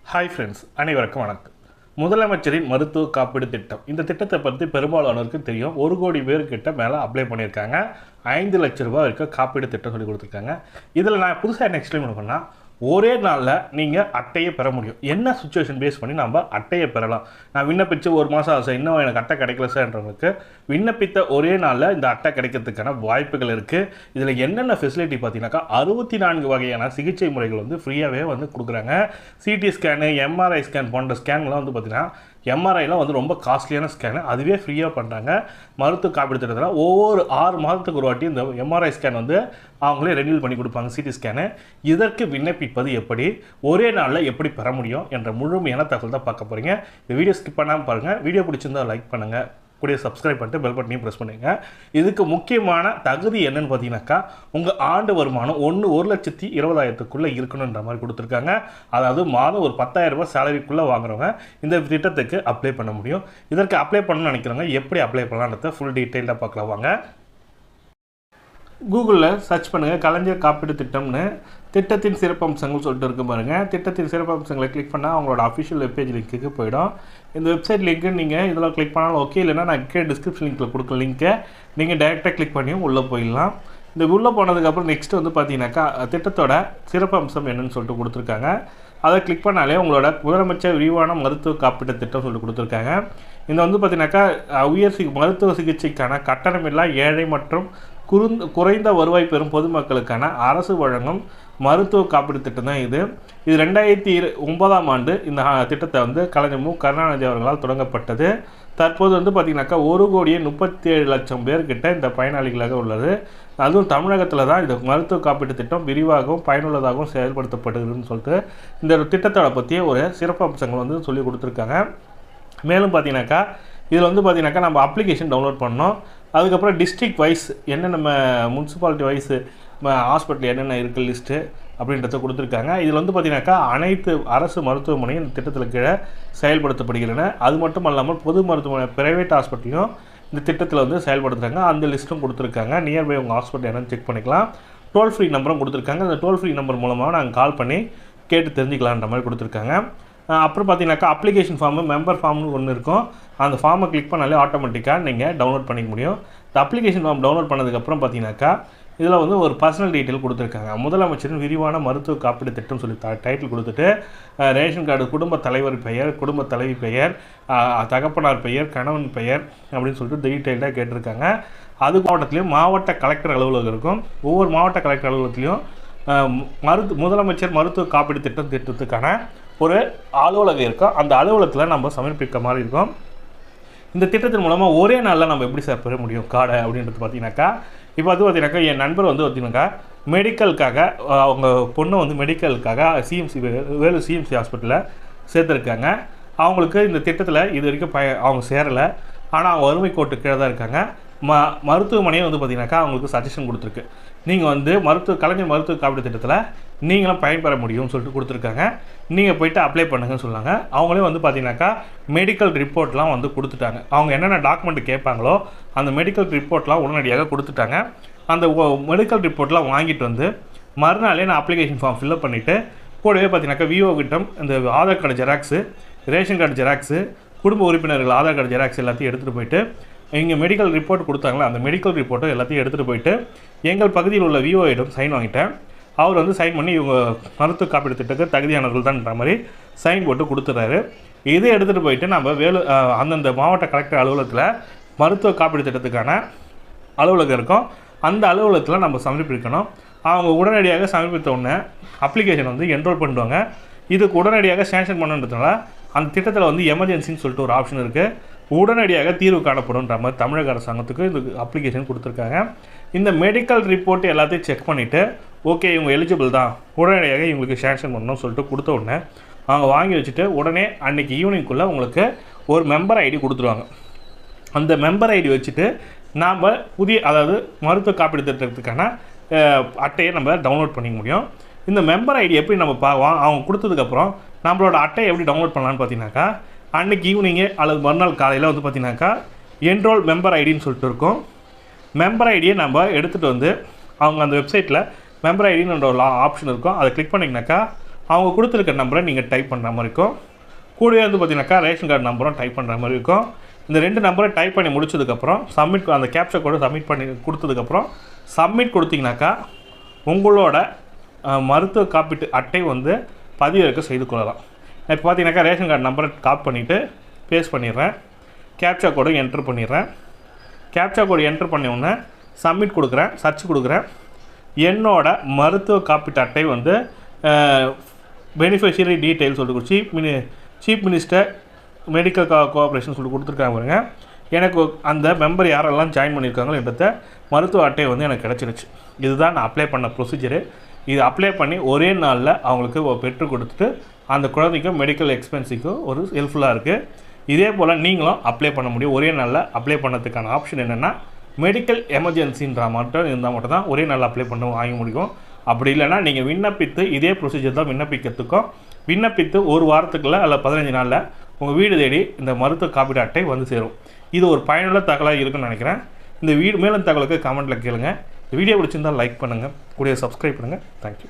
Hi friends, அனைவருக்கும் வணக்கம். முதலமைச்சரின் மருத்துவ காப்பீடு திட்டம். இந்த திட்டத்தை பற்றி பெரும்பாலானோருக்கு தெரியும். 1 கோடி பேர்கிட்ட மேலே அப்ளை பண்ணியிருக்காங்க. 5 லட்ச ரூபா வரைக்கும் காப்பீடு திட்டம் சொல்லி கொடுத்துருக்காங்க. இதில் நான் புதுசாக என்ன எக்ஸ்பிளைன் பண்ண ஒரே நாளில் நீங்கள் அட்டையை பெற முடியும். என்ன சுச்சுவேஷன் பேஸ் பண்ணி நம்ம அட்டையை பெறலாம். நான் விண்ணப்பித்து 1 மாதம் ஆகும் சார், இன்னும் எனக்கு அட்டை கிடைக்கல சார்ன்றவங்களுக்கு விண்ணப்பித்த ஒரே நாளில் இந்த அட்டை கிடைக்கிறதுக்கான வாய்ப்புகள் இருக்குது. இதில் என்னென்ன ஃபெசிலிட்டி பார்த்தீங்கன்னாக்கா 64 வகையான சிகிச்சை முறைகள் வந்து ஃப்ரீயாகவே வந்து கொடுக்குறாங்க. சிடி ஸ்கேனு, எம்ஆர்ஐ ஸ்கேன் போன்ற ஸ்கேன்லாம் வந்து பார்த்திங்கன்னா எம்ஆர்ஐலாம் வந்து ரொம்ப காஸ்ட்லியான ஸ்கேனு, அதுவே ஃப்ரீயாக பண்ணுறாங்க. மருத்துவ காப்பீடு திட்டத்தில் ஒவ்வொரு 6 மாதத்துக்கு ஒரு வாட்டி இந்த எம்ஆர்ஐ ஸ்கேன் வந்து அவங்களே ரெனியூல் பண்ணி கொடுப்பாங்க. CT scan. இதற்கு விண்ணப்பிப்பது எப்படி, ஒரே நாளில் எப்படி பெற முடியும் என்ற முழுமையான தகவல் தான் பார்க்க போகிறீங்க. இந்த வீடியோ ஸ்கிப் பண்ணாமல் பாருங்கள். வீடியோ பிடிச்சிருந்தால் லைக் பண்ணுங்கள், கூடிய சப்ஸ்கிரைப் பண்ணிட்டு பெல் பட்டனையும் ப்ரெஸ் பண்ணுங்க. இதுக்கு முக்கியமான தகுதி என்னன்னு பார்த்தீங்கன்னாக்கா உங்கள் ஆண்டு வருமானம் 1,20,000க்குள்ளே இருக்கணுன்ற மாதிரி கொடுத்துருக்காங்க. அதாவது மாதம் ஒரு 10,000 ரூபாய் சேலரிக்குள்ளே வாங்குறவங்க இந்த திட்டத்துக்கு அப்ளை பண்ண முடியும். இதற்கு அப்ளை பண்ணணும்னு நினைக்கிறவங்க எப்படி அப்ளை பண்ணலான்றத ஃபுல் டீட்டெயிலாக பார்க்கலாம் வாங்க. கூகுளில் சர்ச் பண்ணுங்கள் கலைஞர் காப்பீடு திட்டம்னு. திட்டத்தின் சிறப்பம்சங்கள் சொல்லிட்டு இருக்கு பாருங்கள். திட்டத்தின் சிறப்பம்சங்களை கிளிக் பண்ணால் அவங்களோட அஃபிஷியல் வெப்பேஜ் லிங்க்குக்கு போயிடும். இந்த வெப்சைட் லிங்க்கு நீங்கள் இதில் கிளிக் பண்ணாலும் ஓகே, இல்லைனா நான் கீழே டிஸ்கிரிப்ஷன் லிங்க்கில் கொடுக்குற லிங்க்கை நீங்கள் டைரெக்டாக கிளிக் பண்ணியும் உள்ளே போயிடலாம். இந்த உள்ளே போனதுக்கப்புறம் நெக்ஸ்ட்டு வந்து பார்த்தீங்கன்னாக்கா திட்டத்தோட சிறப்பம்சம் என்னன்னு சொல்லிட்டு கொடுத்துருக்காங்க. அதை கிளிக் பண்ணாலே உங்களோட முதலமைச்சர் விரிவான மருத்துவ காப்பீட்டு திட்டம் சொல்லிட்டு கொடுத்துருக்காங்க. இந்த வந்து பார்த்தீங்கன்னாக்கா மருத்துவ சிகிச்சைக்கான கட்டணமில்லா ஏழை மற்றும் குறைந்த வருவாய் பெறும் பொதுமக்களுக்கான அரசு வழங்கும் மருத்துவ காப்பீடு திட்டம் தான் இது. 2009ஆம் ஆண்டு இந்த திட்டத்தை வந்து கலைஞர் மு கருணாநிதி அவர்களால் தொடங்கப்பட்டது. தற்போது வந்து பார்த்திங்கனாக்கா 1,37,00,000 பேர்கிட்ட இந்த பயனாளிகளாக உள்ளது. அதுவும் தமிழகத்தில் தான் இந்த மருத்துவ காப்பீட்டு திட்டம் விரிவாகவும் பயனுள்ளதாகவும் செயல்படுத்தப்படுகிறதுன்னு சொல்லிட்டு இந்த திட்டத்தோட பற்றிய ஒரு சிறப்பு அம்சங்கள் வந்து சொல்லி கொடுத்துருக்காங்க. மேலும் பார்த்தீங்கன்னாக்கா இதில் வந்து பார்த்திங்கனாக்கா நம்ம அப்ளிகேஷன் டவுன்லோட் பண்ணோம். அதுக்கப்புறம் டிஸ்ட்ரிக்ட் வைஸ் என்ன நம்ம முனிசிபாலிட்டி வைஸு ஹாஸ்பிட்டல் என்னென்ன இருக்குது லிஸ்ட்டு அப்படின்றத கொடுத்துருக்காங்க. இதில் வந்து பார்த்திங்கனாக்கா அனைத்து அரசு மருத்துவமனையும் இந்த திட்டத்தில் கீழே செயல்படுத்தப்படுகின்றன. அது மட்டும் இல்லாமல் பொது மருத்துவமனை ப்ரைவேட் ஹாஸ்பிட்டலையும் இந்த திட்டத்தில் வந்து செயல்படுத்துகிறாங்க. அந்த லிஸ்ட்டும் கொடுத்துருக்காங்க. நியர்பை உங்கள் ஹாஸ்பிட்டல் என்னென்னு செக் பண்ணிக்கலாம். டோல் ஃப்ரீ நம்பரும் கொடுத்துருக்காங்க. அந்த டோல் ஃப்ரீ நம்பர் மூலமாக நாங்கள் கால் பண்ணி கேட்டு தெரிஞ்சுக்கலான்ற மாதிரி கொடுத்துருக்காங்க. அப்புறம் பார்த்தீங்கன்னாக்கா அப்ளிகேஷன் ஃபார்மு, மெம்பர் ஃபார்ம்னு ஒன்று இருக்கும். அந்த ஃபார்மை கிளிக் பண்ணாலே ஆட்டோமேட்டிக்காக நீங்கள் டவுன்லோட் பண்ணிக்க முடியும். இந்த அப்ளிகேஷன் ஃபார்ம் டவுன்லோட் பண்ணதுக்கப்புறம் பார்த்தீங்கன்னாக்கா இதில் வந்து ஒரு பர்சனல் டீட்டெயில் கொடுத்துருக்காங்க. முதலமைச்சரின் விரிவான மருத்துவ காப்பீடு திட்டம் சொல்லி டைட்டில் கொடுத்துட்டு ரேஷன் கார்டு, குடும்ப தலைவர் பெயர், குடும்ப தலைவி பெயர், தகப்பனார் பெயர், கணவன் பெயர் அப்படின்னு சொல்லிட்டு டீட்டெயில்டாக கேட்டிருக்காங்க. அது மாவட்டத்துலேயும் மாவட்ட கலெக்டர் அலுவலகம் இருக்கும். ஒவ்வொரு மாவட்ட கலெக்டர் அலுவலகத்துலேயும் முதலமைச்சர் மருத்துவ காப்பீடு திட்டத்துக்கான ஒரு அலுவலகம் இருக்கும். அந்த அலுவலகத்தில் நம்ம சமர்ப்பிக்க மாதிரி இருக்கும். இந்த திட்டத்தின் மூலமாக ஒரே நாளில் நம்ம எப்படி சார் பெற முடியும் கார்டை அப்படின்றது பார்த்தீங்கன்னாக்கா இப்போ வந்து பார்த்தீங்கன்னாக்கா என் நண்பர் வந்து பார்த்தீங்கன்னாக்கா மெடிக்கலுக்காக அவங்க பொண்ணை வந்து மெடிக்கலுக்காக வேலூர் சிஎம்சி ஹாஸ்பிட்டலில் சேர்த்துருக்காங்க. அவங்களுக்கு இந்த திட்டத்தில் இது வரைக்கும் அவங்க சேரலை. ஆனால் அவங்க வறுமை கோட்டு கீழே தான் இருக்காங்க. மருத்துவமனையை வந்து பார்த்திங்கனாக்கா அவங்களுக்கு சஜஷன் கொடுத்துருக்கு. நீங்கள் வந்து கலைஞர் மருத்துவ காப்பீடு திட்டத்தில் நீங்களும் பயன்பெற முடியும்னு சொல்லிட்டு கொடுத்துருக்காங்க. நீங்கள் போய்ட்டு அப்ளை பண்ணுங்கன்னு சொன்னாங்க. அவங்களே வந்து பார்த்திங்கனாக்கா மெடிக்கல் ரிப்போர்ட்லாம் வந்து கொடுத்துட்டாங்க. அவங்க என்னென்ன டாக்குமெண்ட் கேட்பாங்களோ அந்த மெடிக்கல் ரிப்போர்ட்லாம் உடனடியாக கொடுத்துட்டாங்க. அந்த மெடிக்கல் ரிப்போர்ட்லாம் வாங்கிட்டு வந்து மறுநாளே நான் அப்ளிகேஷன் ஃபார்ம் ஃபில்அப் பண்ணிவிட்டு கூடவே பார்த்திங்கனாக்கா விஓ கிட்டம் இந்த Aadhaar card xerox, ration card xerox, குடும்ப உறுப்பினர்கள் ஆதார் கார்டு ஜெராக்ஸ் எல்லாத்தையும் எடுத்துகிட்டு போயிட்டு இங்கே மெடிக்கல் ரிப்போர்ட் கொடுத்தாங்களா அந்த மெடிக்கல் ரிப்போர்ட்டை எல்லாத்தையும் எடுத்துகிட்டு போயிட்டு எங்கள் பகுதியில் உள்ள விஓயிடம் சைன் வாங்கிட்டேன். அவர் வந்து சைன் பண்ணி இவங்க மருத்துவ காப்பீடு திட்டத்துக்கு தகுதியானவர்கள் தான்ன்ற மாதிரி சைன் போட்டு கொடுத்துட்றாரு. இதை எடுத்துகிட்டு போயிட்டு நம்ம அந்தந்த மாவட்ட கலெக்டர் அலுவலகத்தில் மருத்துவ காப்பீடு திட்டத்துக்கான அலுவலகம் இருக்கும். அந்த அலுவலகத்தில் நம்ம சமர்ப்பிக்கணும். அவங்க உடனடியாக சமர்ப்பித்த உடனே அப்ளிகேஷன் வந்து என்ரோல் பண்ணுவாங்க. இதுக்கு உடனடியாக சேங்ஷன் பண்ணுன்றதுனால அந்த திட்டத்தில் வந்து எமர்ஜென்சின்னு சொல்லிட்டு ஒரு ஆப்ஷன் இருக்குது. உடனடியாக தீர்வு காணப்படும்ன்ற மாதிரி தமிழக அரசாங்கத்துக்கு இந்த அப்ளிகேஷன் கொடுத்துருக்காங்க. இந்த மெடிக்கல் ரிப்போர்ட் எல்லாத்தையும் செக் பண்ணிவிட்டு ஓகே இவங்க எலிஜிபிள் தான், உடனடியாக இவங்களுக்கு சேங்ஷன் பண்ணணும்னு சொல்லிட்டு கொடுத்த உடனே அவங்க வாங்கி வச்சுட்டு உடனே அன்றைக்கி ஈவினிங்குள்ளே உங்களுக்கு ஒரு மெம்பர் ஐடி கொடுத்துருவாங்க. அந்த மெம்பர் ஐடி வச்சுட்டு நாம் அதாவது மருத்துவ காப்பீடு திட்டத்துக்கான அட்டையை நம்ம டவுன்லோட் பண்ணிக்க முடியும். இந்த மெம்பர் ஐடி எப்படி நம்ம அவங்க கொடுத்ததுக்கப்புறம் நம்மளோட அட்டையை எப்படி டவுன்லோட் பண்ணலான்னு பார்த்தீங்கன்னாக்கா அன்றைக்கி ஈவினிங்கு அல்லது மறுநாள் காலையில் வந்து பார்த்திங்கனாக்கா என்ரோல் மெம்பர் ஐடின்னு சொல்லிட்டு இருக்கும். மெம்பர் ஐடியை நம்ம எடுத்துகிட்டு வந்து அவங்க அந்த வெப்சைட்டில் மெம்பர் ஐடின்னு ஒரு ஆப்ஷன் இருக்கும். அதை கிளிக் பண்ணிங்கனாக்கா அவங்க கொடுத்துருக்க நம்பரை நீங்கள் டைப் பண்ணுற மாதிரி இருக்கும். கூடவே வந்து பார்த்தீங்கன்னாக்கா ரேஷன் கார்டு நம்பரும் டைப் பண்ணுற மாதிரி இருக்கும். இந்த 2 நம்பரை டைப் பண்ணி முடிச்சதுக்கப்புறம் சப்மிட் அந்த கேப்சா கோடை சப்மிட் பண்ணி கொடுத்ததுக்கப்புறம் சப்மிட் கொடுத்தீங்கன்னாக்கா உங்களோட மருத்துவ காப்பீட்டு அட்டை வந்து பதிவிறக்க செய்து கொள்ளலாம். இப்போ பார்த்தீங்கன்னாக்கா ரேஷன் கார்டு நம்பரை காப்பி பண்ணிவிட்டு பேஸ்ட் பண்ணிடுறேன். கேப்சா கோடை என்ட்ரு பண்ணிடுறேன். கேப்சா கோடு என்ட்ரு பண்ண உடனே சப்மிட் கொடுக்குறேன், சர்ச் கொடுக்குறேன். என்னோட மருத்துவ காப்பீட்டு அட்டை வந்து பெனிஃபிஷியரி டீட்டெயில்ஸ் சொல்லிட்டு சீஃப் மினிஸ்டர் மெடிக்கல் கோஆப்ரேஷன் சொல்லி கொடுத்துருக்காங்க பாருங்க. எனக்கு அந்த மெம்பர் யாரெல்லாம் ஜாயின் பண்ணியிருக்காங்களோ என்ற மருத்துவ அட்டை வந்து எனக்கு கிடச்சிருச்சு. இதுதான் நான் அப்ளை பண்ண ப்ரொசீஜரு. இது அப்ளை பண்ணி ஒரே நாளில் அவங்களுக்கு பெற்று கொடுத்துட்டு அந்த குழந்தைக்கும் மெடிக்கல் எக்ஸ்பென்ஸுக்கும் ஒரு ஹெல்ப்ஃபுல்லாக இருக்குது. இதே போல் நீங்களும் அப்ளை பண்ண முடியும். ஒரே நாளில் அப்ளை பண்ணதுக்கான ஆப்ஷன் என்னென்னா மெடிக்கல் எமர்ஜென்சின்ற மட்டும் இருந்தால் மட்டும் தான் ஒரே நாளில் அப்ளை பண்ண வாங்க முடியும். அப்படி இல்லைனா நீங்கள் விண்ணப்பித்து இதே ப்ரொசீஜர் தான் விண்ணப்பிக்கிறதுக்கும் விண்ணப்பித்து ஒரு வாரத்துக்குள்ள அல்ல 15 நாளில் உங்கள் வீடு தேடி இந்த மருத்துவ காப்பீடு அட்டை வந்து சேரும். இது ஒரு பயனுள்ள தகவலாக இருக்குன்னு நினைக்கிறேன். இந்த மேலும் தகவலுக்கு கமெண்ட்டில் கேளுங்க. இந்த வீடியோ பிடிச்சிருந்தால் லைக் பண்ணுங்கள், கூடிய சப்ஸ்கிரைப் பண்ணுங்கள். தேங்க்யூ.